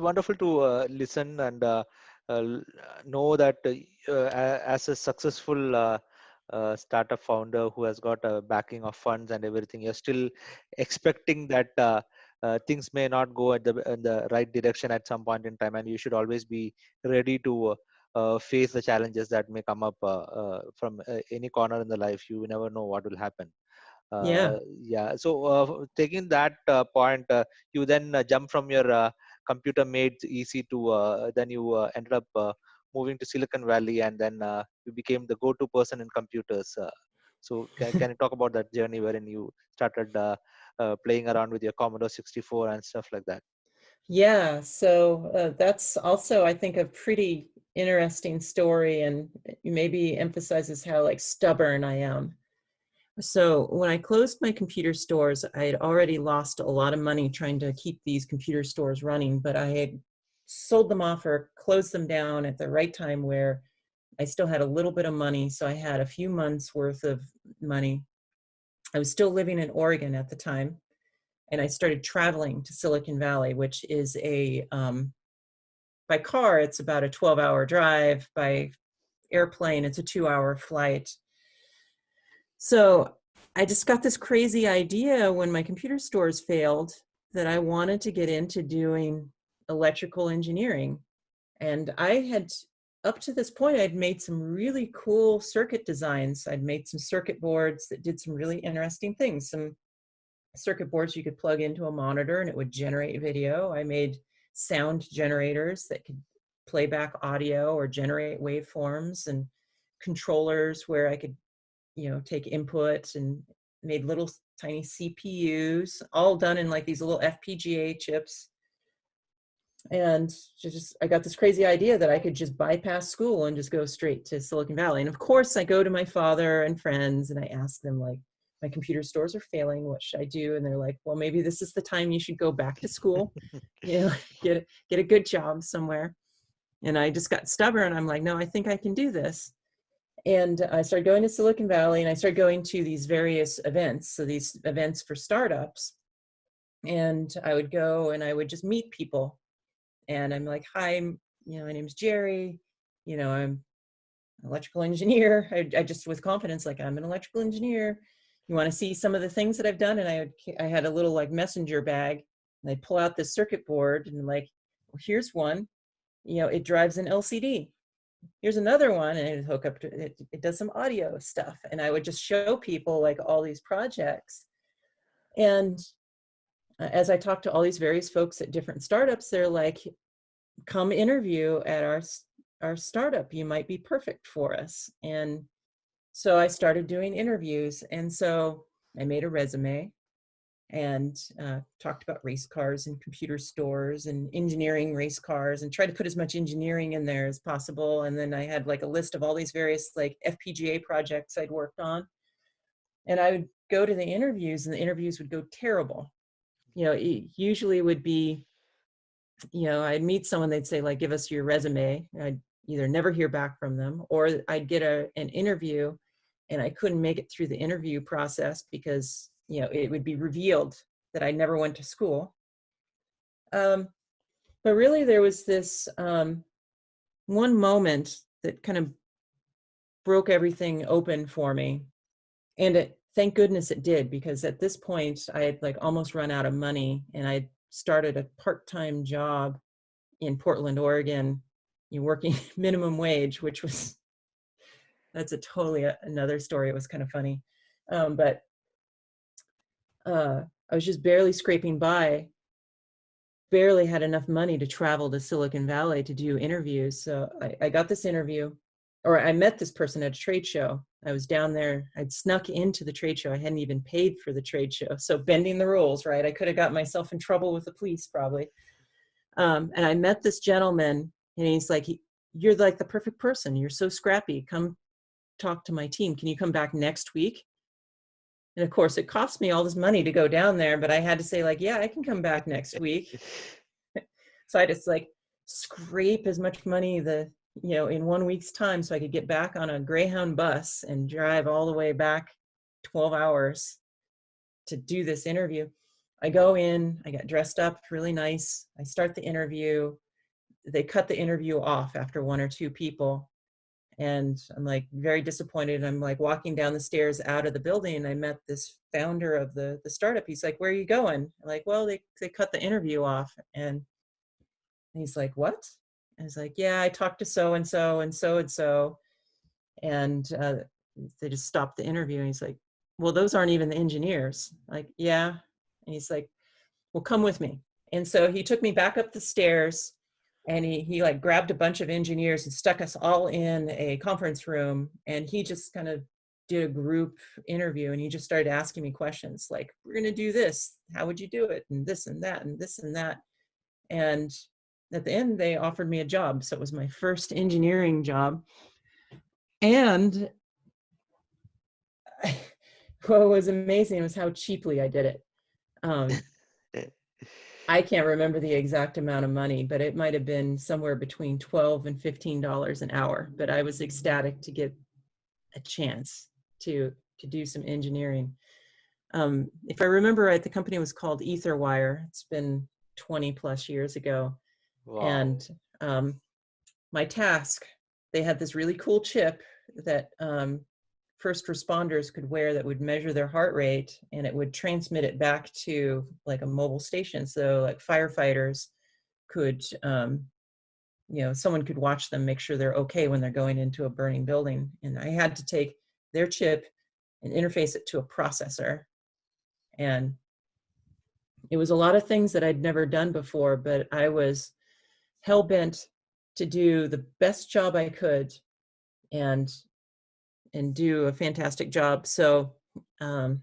wonderful to listen and l- know that as a successful startup founder who has got a backing of funds and everything, you're still expecting that things may not go in the right direction at some point in time, and you should always be ready to face the challenges that may come up from any corner in the life. You never know what will happen. Yeah. Yeah. So taking that point, you then jump from your computer made easy to then you ended up moving to Silicon Valley, and then you became the go-to person in computers. So can you talk about that journey wherein you started playing around with your Commodore 64 and stuff like that? Yeah, so that's also, I think, a pretty interesting story, and maybe emphasizes how like stubborn I am. So when I closed my computer stores, I had already lost a lot of money trying to keep these computer stores running, but I had sold them off or closed them down at the right time where I still had a little bit of money. So I had a few months worth of money. I was still living in Oregon at the time, and I started traveling to Silicon Valley, which is by car, it's about a 12-hour drive. By airplane, it's a 2-hour flight. So I just got this crazy idea when my computer stores failed that I wanted to get into doing electrical engineering. And I had, up to this point, I'd made some really cool circuit designs. I'd made some circuit boards that did some really interesting things. Some circuit boards you could plug into a monitor and it would generate video. I made sound generators that could play back audio or generate waveforms, and controllers where I could, take input, and made little tiny CPUs, all done in like these little FPGA chips. And I got this crazy idea that I could just bypass school and just go straight to Silicon Valley. And of course I go to my father and friends and I ask them, like, my computer stores are failing, what should I do? And they're like, well, maybe this is the time you should go back to school, get a good job somewhere. And I just got stubborn. I'm like, no, I think I can do this. And I started going to Silicon Valley, and I started going to these various events. So these events for startups. And I would go and I would just meet people. And I'm like, hi, my name's Jeri. I'm an electrical engineer. I just, with confidence, like, I'm an electrical engineer. You want to see some of the things that I've done? And I had a little like messenger bag, and I'd pull out this circuit board and like, well, here's one, it drives an LCD. Here's another one, and it'd hook up to it. It does some audio stuff. And I would just show people like all these projects. And as I talked to all these various folks at different startups, they're like, come interview at our startup. You might be perfect for us. And so I started doing interviews. And so I made a resume and talked about race cars and computer stores and engineering race cars, and tried to put as much engineering in there as possible. And then I had like a list of all these various like FPGA projects I'd worked on. And I would go to the interviews, and the interviews would go terrible. It usually would be, I'd meet someone, they'd say, like, give us your resume. I'd either never hear back from them, or I'd get an interview and I couldn't make it through the interview process because, it would be revealed that I never went to school. But really there was this one moment that kind of broke everything open for me. And thank goodness it did, because at this point I had like almost run out of money, and I started a part-time job in Portland, Oregon, working minimum wage, which was, that's a totally another story. It was kind of funny. But I was just barely scraping by, barely had enough money to travel to Silicon Valley to do interviews. So I got this interview, or I met this person at a trade show. I was down there, I'd snuck into the trade show. I hadn't even paid for the trade show. So bending the rules, right? I could have got myself in trouble with the police probably. And I met this gentleman, and he's like, you're like the perfect person. You're so scrappy. Come talk to my team. Can you come back next week? And of course, it cost me all this money to go down there, but I had to say, like, yeah, I can come back next week. So I just like scrape as much money in 1 week's time so I could get back on a Greyhound bus and drive all the way back 12 hours to do this interview. I go in, I got dressed up really nice. I start the interview. They cut the interview off after one or two people. And I'm like very disappointed. I'm like walking down the stairs out of the building, and I met this founder of the startup. He's like, "Where are you going?" I'm like, "Well, they cut the interview off." And he's like, "What?" And I was like, "Yeah, I talked to so and so and so and so, and they just stopped the interview." And he's like, "Well, those aren't even the engineers." Like, "Yeah." And he's like, "Well, come with me." And so he took me back up the stairs, and he like grabbed a bunch of engineers and stuck us all in a conference room, and he just kind of did a group interview, and he just started asking me questions like, "We're going to do this, how would you do it?" And this and that and this and that. And at the end they offered me a job, so it was my first engineering job. And what was amazing was how cheaply I did it. um, I can't remember the exact amount of money, but it might have been somewhere between $12 and $15 an hour. But I was ecstatic to get a chance to do some engineering. If I remember right, the company was called Etherwire. It's been 20 plus years ago. Wow. And my task, they had this really cool chip that first responders could wear that would measure their heart rate, and it would transmit it back to like a mobile station. So like firefighters could, someone could watch them, make sure they're okay when they're going into a burning building. And I had to take their chip and interface it to a processor. And it was a lot of things that I'd never done before, but I was hell-bent to do the best job I could and do a fantastic job. So I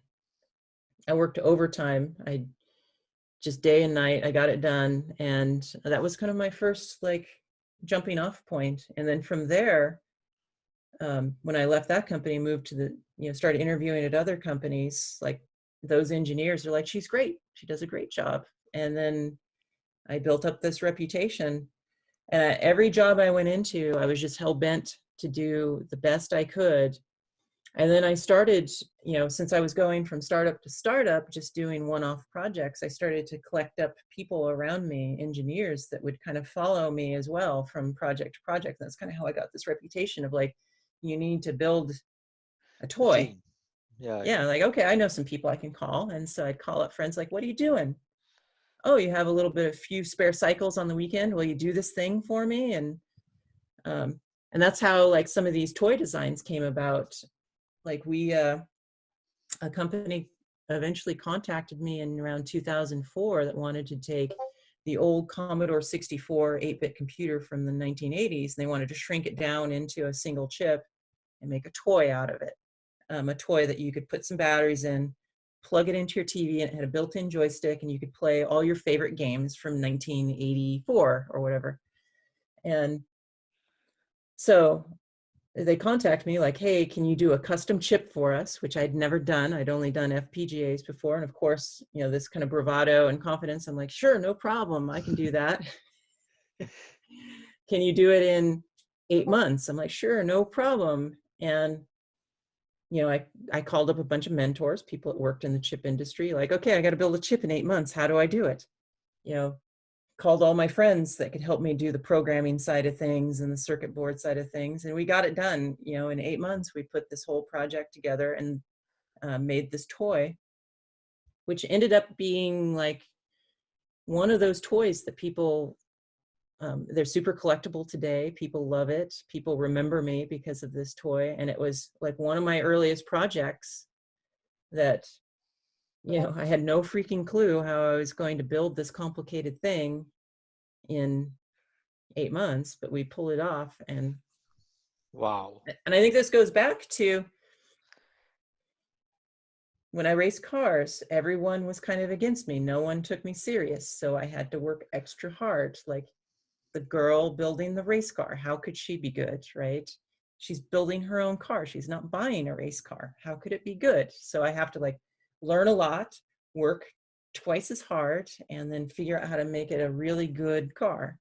worked overtime. I just day and night, I got it done. And that was kind of my first like jumping off point. And then from there, when I left that company, moved to started interviewing at other companies, like those engineers are like, "She's great. She does a great job." And then I built up this reputation. And every job I went into, I was just hell bent to do the best I could. And then I started, since I was going from startup to startup, just doing one-off projects, I started to collect up people around me, engineers that would kind of follow me as well from project to project. That's kind of how I got this reputation of like, you need to build a A toy. team. Yeah. Yeah, like, okay, I know some people I can call. And so I'd call up friends like, "What are you doing?" "Oh, you have a little bit of few spare cycles on the weekend. Will you do this thing for me?" Um, and that's how like some of these toy designs came about. Like a company eventually contacted me in around 2004 that wanted to take the old Commodore 64 8-bit computer from the 1980s, and they wanted to shrink it down into a single chip and make a toy out of it. A toy that you could put some batteries in, plug it into your TV, and it had a built-in joystick, and you could play all your favorite games from 1984 or whatever. And so they contact me like, "Hey, can you do a custom chip for us?" Which I'd never done. I'd only done FPGAs before. And of course, this kind of bravado and confidence. I'm like, "Sure, no problem. I can do that." "Can you do it in 8 months?" I'm like, "Sure, no problem." And, I called up a bunch of mentors, people that worked in the chip industry, like, "Okay, I got to build a chip in 8 months. How do I do it?" You know, Called all my friends that could help me do the programming side of things and the circuit board side of things. And we got it done, in 8 months. We put this whole project together and made this toy, which ended up being like one of those toys that people, they're super collectible today. People love it. People remember me because of this toy. And it was like one of my earliest projects that, I had no freaking clue how I was going to build this complicated thing in 8 months, but we pull it off. Wow. And I think this goes back to when I raced cars, everyone was kind of against me. No one took me serious. So I had to work extra hard. Like the girl building the race car, how could she be good, right? She's building her own car. She's not buying a race car. How could it be good? So I have to like learn a lot, work twice as hard, and then figure out how to make it a really good car.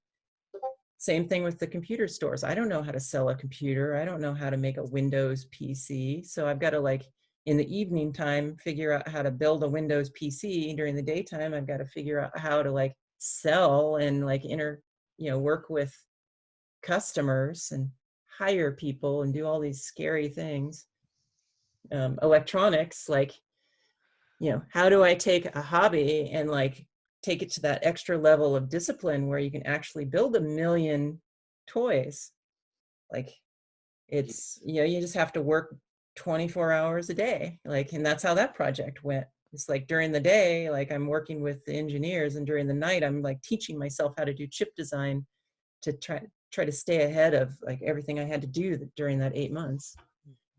Same thing with the computer stores. I don't know how to sell a computer. I don't know how to make a Windows PC. So I've got to like in the evening time figure out how to build a Windows PC. During the daytime, I've got to figure out how to like sell and like work with customers and hire people and do all these scary things. Electronics, like, how do I take a hobby and like take it to that extra level of discipline where you can actually build 1,000,000 toys? Like, it's, you just have to work 24 hours a day. Like, and that's how that project went. It's like during the day, like I'm working with the engineers, and during the night, I'm like teaching myself how to do chip design to try to stay ahead of like everything I had to do during that 8 months.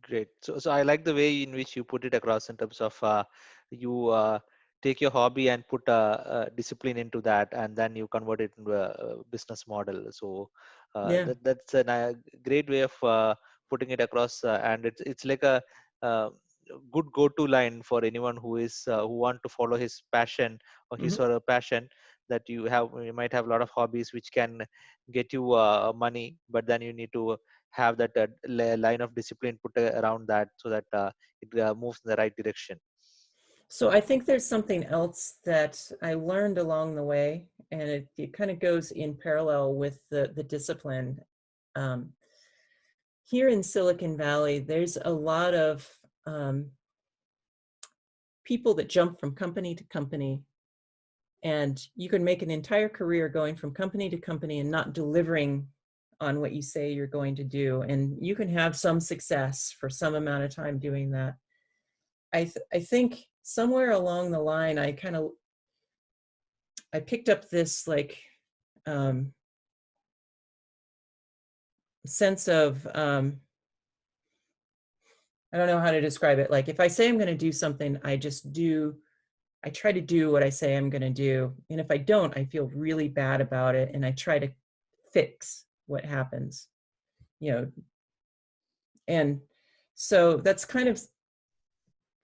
Great. So I like the way in which you put it across in terms of you take your hobby and put discipline into that, and then you convert it into a business model. So Yeah. that's a great way of putting it across, and it's like a uh, good go-to line for anyone who want to follow his passion or his Hmm. or her passion. That you might have a lot of hobbies which can get you money, but then you need to have that line of discipline put around that so that it moves in the right direction. So I think there's something else that I learned along the way, and it kind of goes in parallel with the discipline. Um, Here in Silicon Valley, there's a lot of um, people that jump from company to company, and you can make an entire career going from company to company and not delivering on what you say you're going to do. And you can have some success for some amount of time doing that. I think somewhere along the line, I picked up this like um, sense of I don't know how to describe it. Like if I say I'm going to do something, I try to do what I say I'm going to do. And if I don't, I feel really bad about it. And I try to fix what happens, you know. And so that's kind of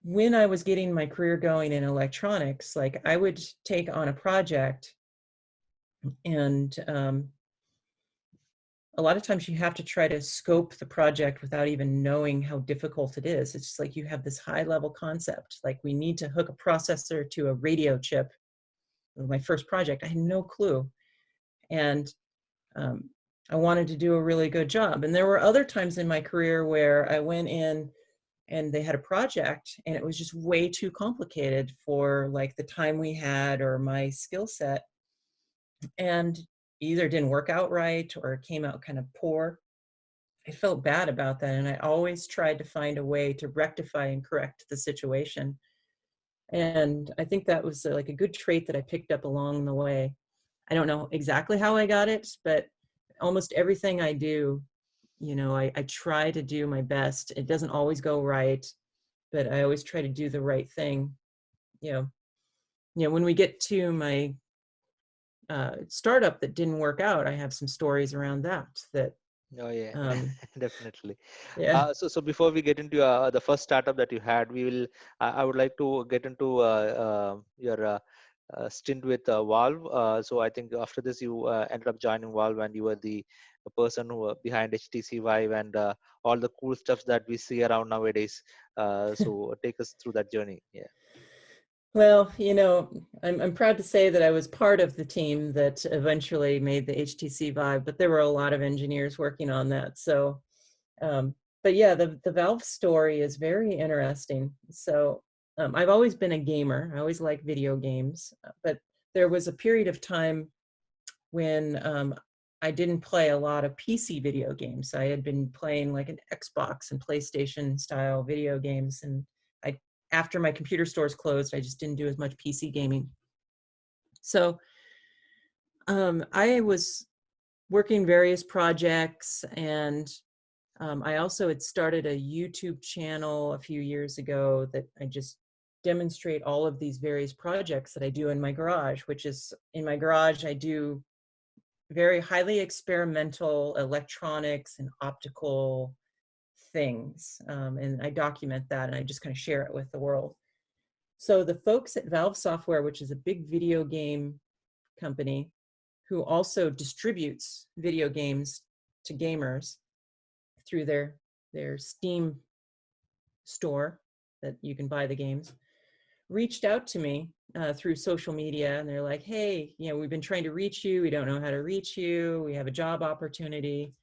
when I was getting my career going in electronics, like I would take on a project, and a lot of times you have to try to scope the project without even knowing how difficult it is. It's just like you have this high level concept, like we need to hook a processor to a radio chip. My first project, I had no clue. And um, I wanted to do a really good job. And there were other times in my career where I went in and they had a project and it was just way too complicated for like the time we had or my skill set, and either didn't work out right or it came out kind of poor. I felt bad about that, and I always tried to find a way to rectify and correct the situation. And I think that was like a good trait that I picked up along the way. I don't know exactly how I got it, but almost everything I do, I try to do my best. It doesn't always go right, but I always try to do the right thing. You know, when we get to my startup that didn't work out, I have some stories around that. Oh yeah, Um, definitely. yeah. So before we get into the first startup that you had, we will. I would like to get into your stint with Valve. So I think after this, you ended up joining Valve, and you were the person who were behind HTC Vive and all the cool stuff that we see around nowadays. So take us through that journey. Yeah. Well, I'm proud to say that I was part of the team that eventually made the HTC Vive, but there were a lot of engineers working on that. So, but yeah, the Valve story is very interesting. So, I've always been a gamer. I always liked video games, but there was a period of time when I didn't play a lot of PC video games. I had been playing like an Xbox and PlayStation style video games, and I after my computer stores closed, I just didn't do as much PC gaming. So I was working various projects, and I also had started a YouTube channel a few years ago that I just demonstrate all of these various projects that I do in my garage, which is in my garage, I do very highly experimental electronics and optical things. And I document that and I just kind of share it with the world. So the folks at Valve Software, which is a big video game company who also distributes video games to gamers through their Steam store that you can buy the games, reached out to me through social media, and they're like, hey, we've been trying to reach you. We don't know how to reach you. We have a job opportunity.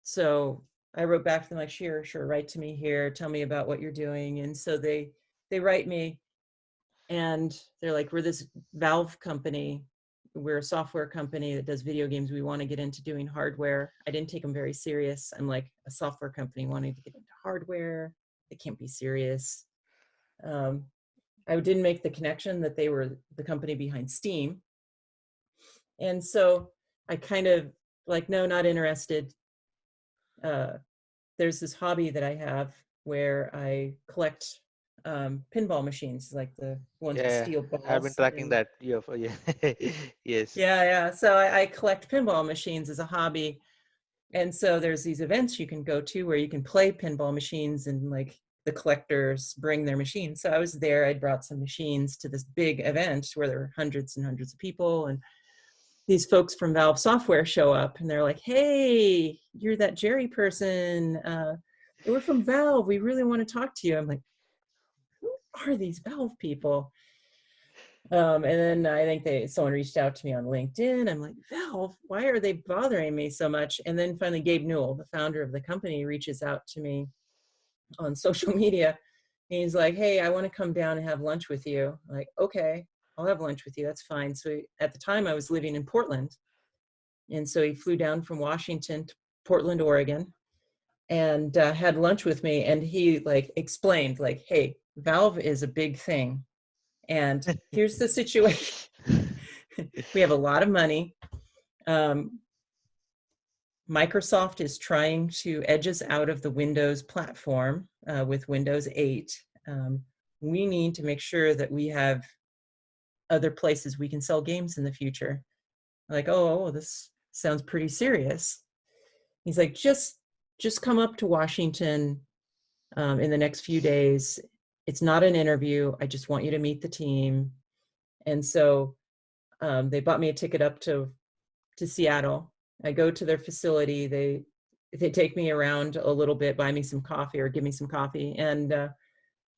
So I wrote back to them like, sure, write to me here. Tell me about what you're doing. And so they write me, and they're like, we're this Valve company. We're a software company that does video games. We want to get into doing hardware. I didn't take them very serious. I'm like, a software company wanting to get into hardware. They can't be serious. I didn't make the connection that they were the company behind Steam. And so I kind of like, no, not interested. There's this hobby that I have where I collect pinball machines, like the ones with Yeah, steel I've been balls. tracking And that. Yeah, yes. yeah. So I collect pinball machines as a hobby. And so there's these events you can go to where you can play pinball machines, and like the collectors bring their machines. So I was there, I brought some machines to this big event where there were hundreds and hundreds of people. And these folks from Valve Software show up, and they're like, hey, you're that Jeri person. We're from Valve. We really want to talk to you. I'm like, who are these Valve people? And then I think someone reached out to me on LinkedIn. I'm like, Valve, why are they bothering me so much? And then finally, Gabe Newell, the founder of the company, reaches out to me on social media. And he's like, hey, I want to come down and have lunch with you. I'm like, okay, I'll have lunch with you. That's fine. So at the time, I was living in Portland. And so he flew down from Washington to Portland, Oregon, and had lunch with me. And he like explained like, hey, Valve is a big thing. And here's the situation. We have a lot of money. Microsoft is trying to edge us out of the Windows platform with Windows 8. We need to make sure that we have other places we can sell games in the future. Like, oh, this sounds pretty serious. He's like, just come up to Washington in the next few days. It's not an interview. I just want you to meet the team. And so they bought me a ticket up to Seattle. I go to their facility. They take me around a little bit, buy me some coffee or give me some coffee. And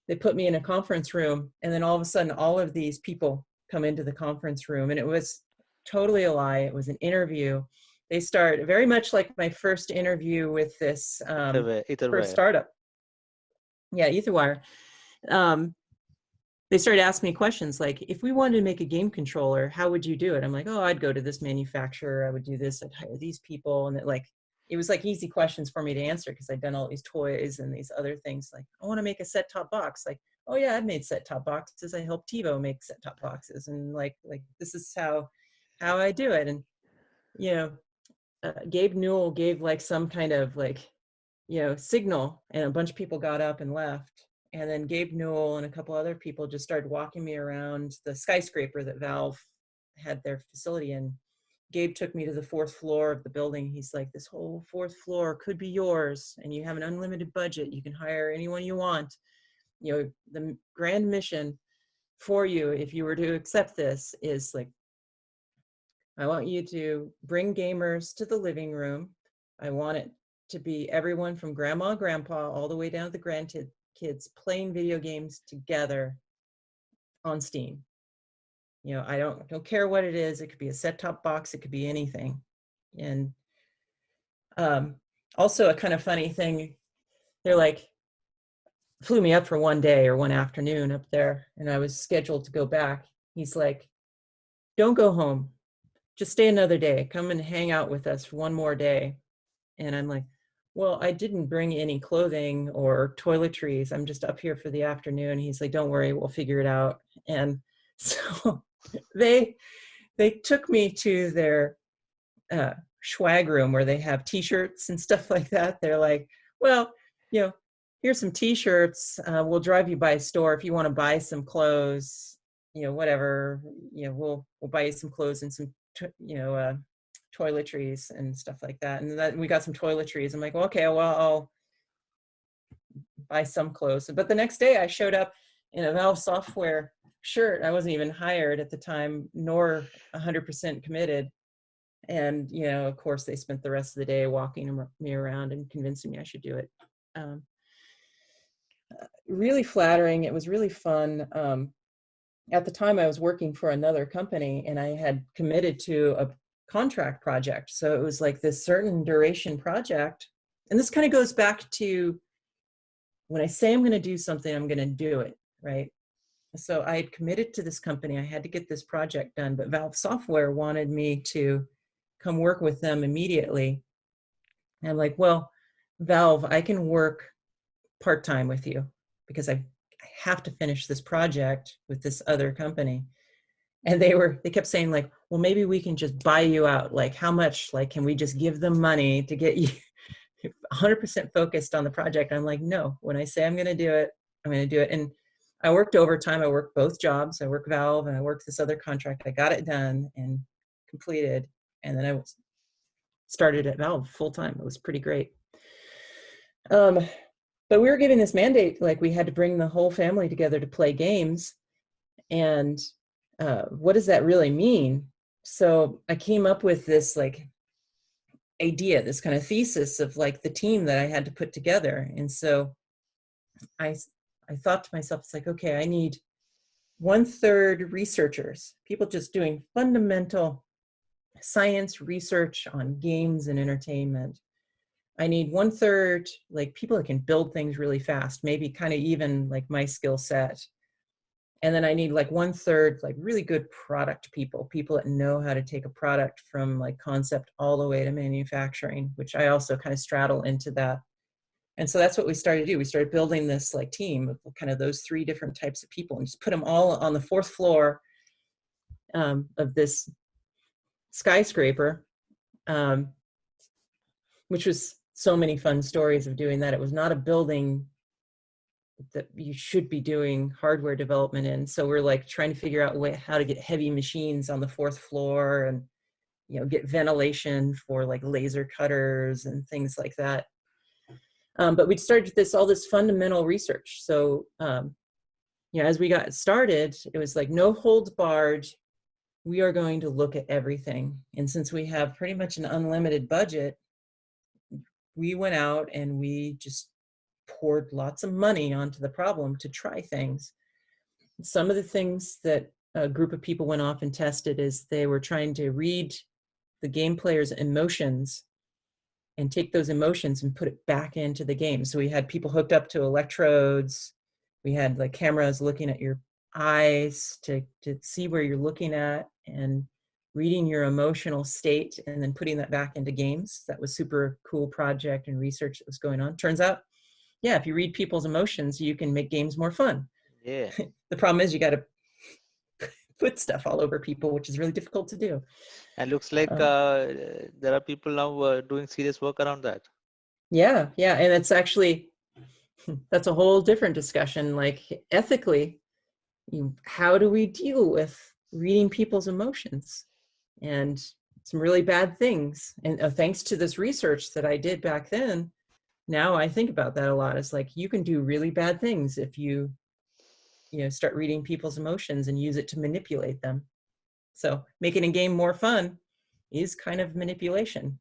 they put me in a conference room. And then all of a sudden, all of these people come into the conference room. And it was totally a lie. It was an interview. They start very much like my first interview with this first Etherware. startup. Yeah, Etherwire. They started asking me questions like, if we wanted to make a game controller, how would you do it? I'm like, oh, I'd go to this manufacturer. I would do this. I'd hire these people. And it was like easy questions for me to answer because I'd done all these toys and these other things. Like, I want to make a set-top box. Like, oh yeah, I've made set-top boxes. I helped TiVo make set-top boxes. And like this is how I do it. And, Gabe Newell gave like some kind of like, signal, and a bunch of people got up and left. And then Gabe Newell and a couple other people just started walking me around the skyscraper that Valve had their facility in. Gabe took me to the 4th floor of the building. He's like, this whole 4th floor could be yours, and you have an unlimited budget. You can hire anyone you want. The grand mission for you, if you were to accept this, is like, I want you to bring gamers to the living room. I want it to be everyone from grandma, grandpa, all the way down to the grandkids playing video games together on Steam. I don't care what it is. It could be a set-top box. It could be anything. And also a kind of funny thing, they're like, flew me up for one day or one afternoon up there, and I was scheduled to go back. He's like, don't go home. Just stay another day. Come and hang out with us for one more day. And I'm like, well, I didn't bring any clothing or toiletries. I'm just up here for the afternoon. He's like, don't worry, we'll figure it out. And so they took me to their swag room where they have t-shirts and stuff like that. They're like, well, here's some t-shirts. We'll drive you by a store if you want to buy some clothes, whatever, we'll buy you some clothes and some, toiletries and stuff like that. And that we got some toiletries. I'm like, well, okay, well, I'll buy some clothes. But the next day I showed up in a Valve Software shirt. I wasn't even hired at the time, nor 100% committed. And, of course, they spent the rest of the day walking me around and convincing me I should do it. really flattering. It was really fun. At the time I was working for another company and I had committed to a contract project. So it was like this certain duration project. And this kind of goes back to when I say I'm going to do something, I'm going to do it, right? So I had committed to this company. I had to get this project done, but Valve Software wanted me to come work with them immediately. And I'm like, well, Valve, I can work part-time with you because I have to finish this project with this other company. And they kept saying like, well, maybe we can just buy you out. Like how much, like, can we just give them money to get you 100% focused on the project? I'm like, no, when I say I'm going to do it, I'm going to do it. And I worked overtime. I worked both jobs. I worked Valve and I worked this other contract. I got it done and completed. And then I started at Valve full time. It was pretty great. But we were given this mandate, like we had to bring the whole family together to play games. And what does that really mean? So I came up with this like idea, this kind of thesis of like the team that I had to put together. And so I thought to myself, it's like, okay, I need 1/3 researchers, people just doing fundamental science research on games and entertainment. I need 1/3 like people that can build things really fast, maybe kind of even like my skill set. And then I need like 1/3 like really good product people, people that know how to take a product from like concept all the way to manufacturing, which I also kind of straddle into that. And so that's what we started to do. We started building this like team of kind of those 3 different types of people and just put them all on the 4th floor of this skyscraper, which was so many fun stories of doing that. It was not a building that you should be doing hardware development in. So we're like trying to figure out how to get heavy machines on the 4th floor and, you know, get ventilation for like laser cutters and things like that. But we started all this fundamental research. So, you know, as we got started, it was like no holds barred. We are going to look at everything. And since we have pretty much an unlimited budget, we went out and we just poured lots of money onto the problem to try things. Some of the things that a group of people went off and tested is they were trying to read the game player's emotions and take those emotions and put it back into the game. So we had people hooked up to electrodes. We had like cameras looking at your eyes to see where you're looking at and reading your emotional state and then putting that back into games. That was super cool project and research that was going on. Turns out, yeah, if you read people's emotions, you can make games more fun. Yeah. The problem is you got to put stuff all over people, which is really difficult to do. And looks like there are people now doing serious work around that. Yeah, yeah. And it's actually, that's a whole different discussion. Like ethically, how do we deal with reading people's emotions and some really bad things? And thanks to this research that I did back then, now I think about that a lot. It's like you can do really bad things if you start reading people's emotions and use it to manipulate them. So making a game more fun is kind of manipulation.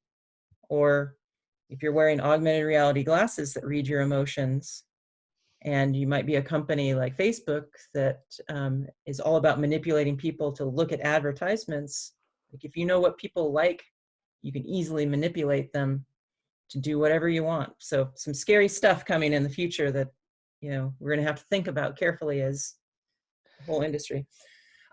Or if you're wearing augmented reality glasses that read your emotions, and you might be a company like Facebook that is all about manipulating people to look at advertisements. Like if you know what people like, you can easily manipulate them to do whatever you want. So some scary stuff coming in the future that, we're going to have to think about carefully as a whole industry.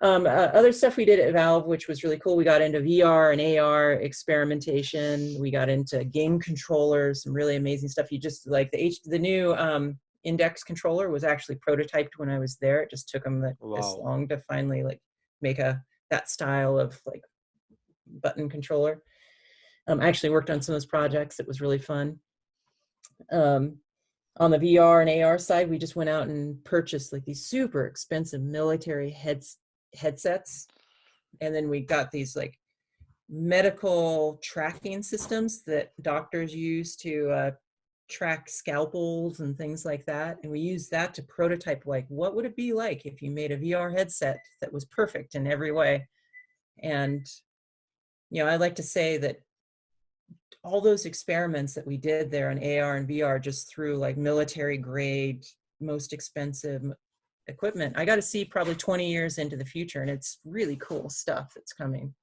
Other stuff we did at Valve, which was really cool. We got into VR and AR experimentation. We got into game controllers, some really amazing stuff. You just like the new Index controller was actually prototyped when I was there. It just took them this long to finally like make that style of like button controller. I actually worked on some of those projects. It was really fun. On the VR and AR side, we just went out and purchased like these super expensive military headsets. And then we got these like medical tracking systems that doctors use to track scalpels and things like that. And we used that to prototype like, what would it be like if you made a VR headset that was perfect in every way? And, I like to say that all those experiments that we did there on AR and VR just through like military grade most expensive equipment. I got to see probably 20 years into the future, and it's really cool stuff that's coming.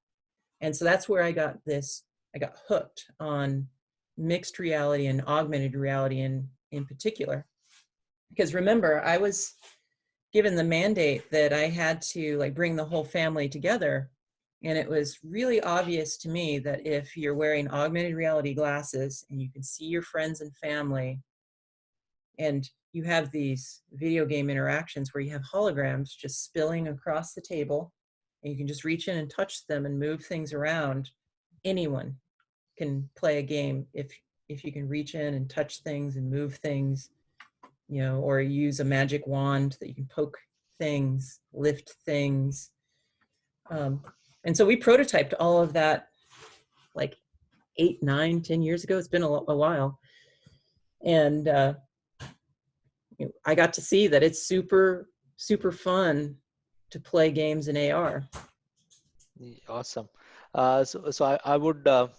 And so that's where I got hooked on mixed reality and augmented reality in particular. Because remember, I was given the mandate that I had to like bring the whole family together. And it was really obvious to me that if you're wearing augmented reality glasses and you can see your friends and family, and you have these video game interactions where you have holograms just spilling across the table, and you can just reach in and touch them and move things around. Anyone can play a game if you can reach in and touch things and move things, you know, or use a magic wand that you can poke things, lift things. And so we prototyped all of that like 8, 9, 10 years ago. It's been a while. And I got to see that it's super, super fun to play games in AR. Awesome. So I would, you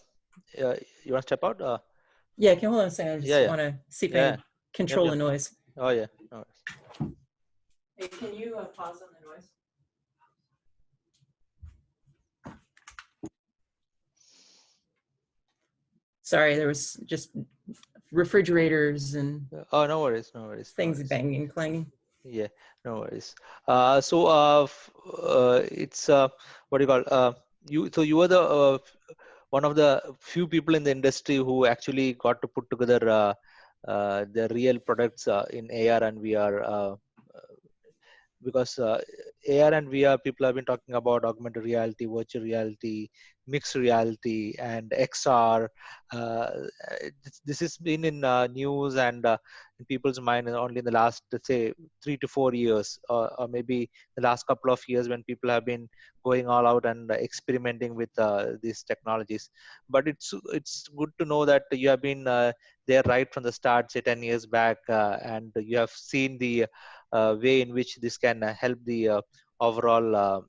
want to step out? Yeah, can hold on a second. I just Yeah, want to see if I yeah. can control Yep. the noise. Oh, yeah. No worries. Hey, can you pause on the noise? Sorry, there was just refrigerators and Oh, no worries, no worries, no things worries. banging, clanging. Yeah, no worries. It's what do you call? You were the one of the few people in the industry who actually got to put together the real products in AR and VR. Because AR and VR, people have been talking about augmented reality, virtual reality, mixed reality, and XR. This has been in news and in people's mind only in the last, let's say, 3 to 4 years, or maybe the last couple of years when people have been going all out and experimenting with these technologies. But it's good to know that you have been there right from the start, say 10 years back, and you have seen the way in which this can help the overall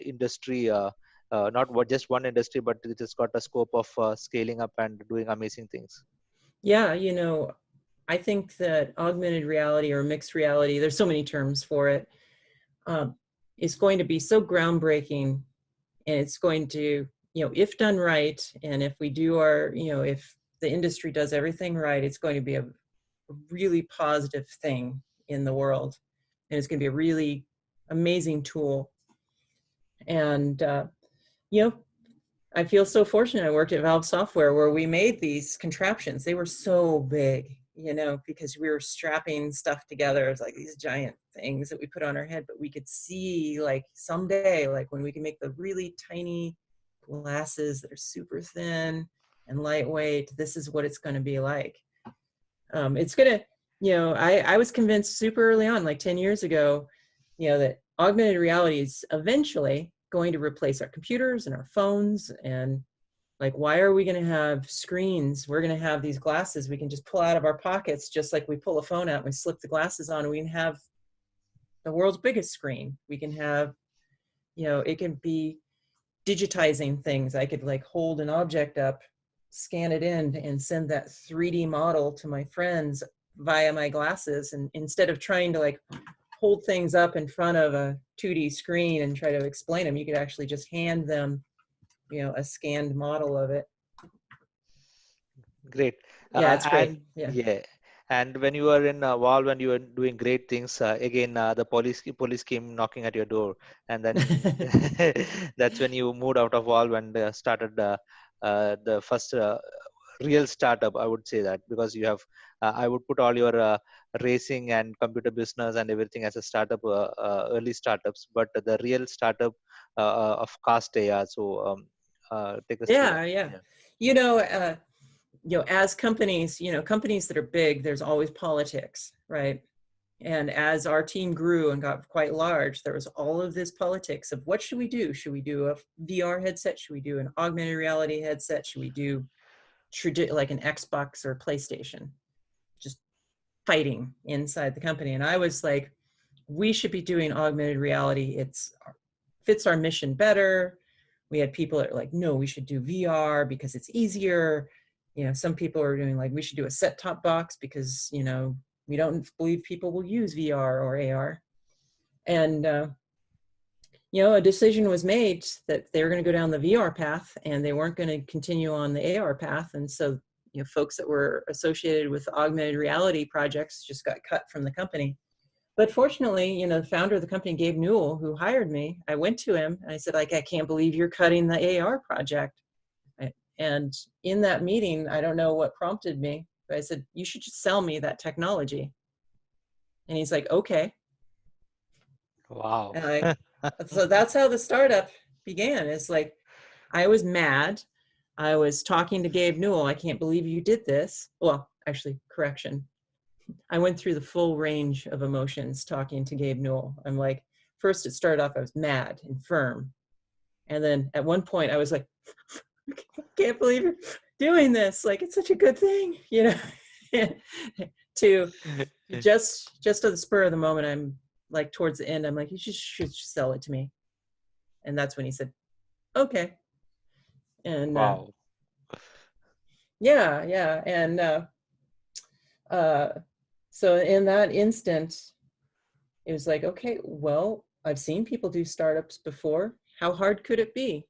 industry, not just one industry, but it has got a scope of scaling up and doing amazing things. Yeah, you know, I think that augmented reality or mixed reality, there's so many terms for it, is going to be so groundbreaking, and it's going to, you know, if done right, and if we do our, you know, if the industry does everything right, it's going to be a really positive thing in the world, and it's going to be a really amazing tool. And you know, I feel so fortunate. I worked at Valve Software where we made these contraptions. They were so big, you know, because we were strapping stuff together. It's like these giant things that we put on our head, but we could see like someday, like when we can make the really tiny glasses that are super thin and lightweight, this is what it's going to be like. It's going to, you know, I was convinced super early on, like 10 years ago, you know, that augmented reality is eventually going to replace our computers and our phones. And like, why are we going to have screens? We're going to have these glasses we can just pull out of our pockets, just like we pull a phone out and we slip the glasses on, and we can have the world's biggest screen. We can have, you know, it can be digitizing things. I could like hold an object up, scan it in, and send that 3D model to my friends via my glasses. And instead of trying to like hold things up in front of a 2D screen and try to explain them, you could actually just hand them, you know, a scanned model of it. Great. Yeah, it's great. And Yeah. yeah, and when you were in Valve, when you were doing great things, again the police came knocking at your door, and then that's when you moved out of Valve and started the first real startup. I would say that, because you have, I would put all your racing and computer business and everything as a startup, early startups, but the real startup of Cast AR. So take us through that. Yeah, yeah. Yeah. You know, as companies, you know, companies that are big, there's always politics, right? And as our team grew and got quite large, there was all of this politics of what should we do? Should we do a VR headset? Should we do an augmented reality headset? Should we do like an Xbox or PlayStation? Just fighting inside the company. And I was like, we should be doing augmented reality. It's fits our mission better. We had people that were like, no, we should do VR because it's easier. You know, some people are doing like, we should do a set-top box because, you know, We don't believe people will use VR or AR. And, a decision was made that they were going to go down the VR path and they weren't going to continue on the AR path. And so, folks that were associated with augmented reality projects just got cut from the company. But fortunately, the founder of the company, Gabe Newell, who hired me, I went to him and I said, I can't believe you're cutting the AR project. And in that meeting, I don't know what prompted me, but I said, you should just sell me that technology. And he's like, okay. Wow. And so that's how the startup began. It's like, I was mad. I was talking to Gabe Newell. I can't believe you did this. Well, actually, correction. I went through the full range of emotions talking to Gabe Newell. I'm like, first it started off, I was mad and firm. And then at one point I was like, I can't believe you're doing this. Like, it's such a good thing, to just at the spur of the moment, I'm like, towards the end, I'm like, you should sell it to me. And that's when he said, okay. And Wow. yeah. And so in that instant, it was like, okay, well, I've seen people do startups before. How hard could it be?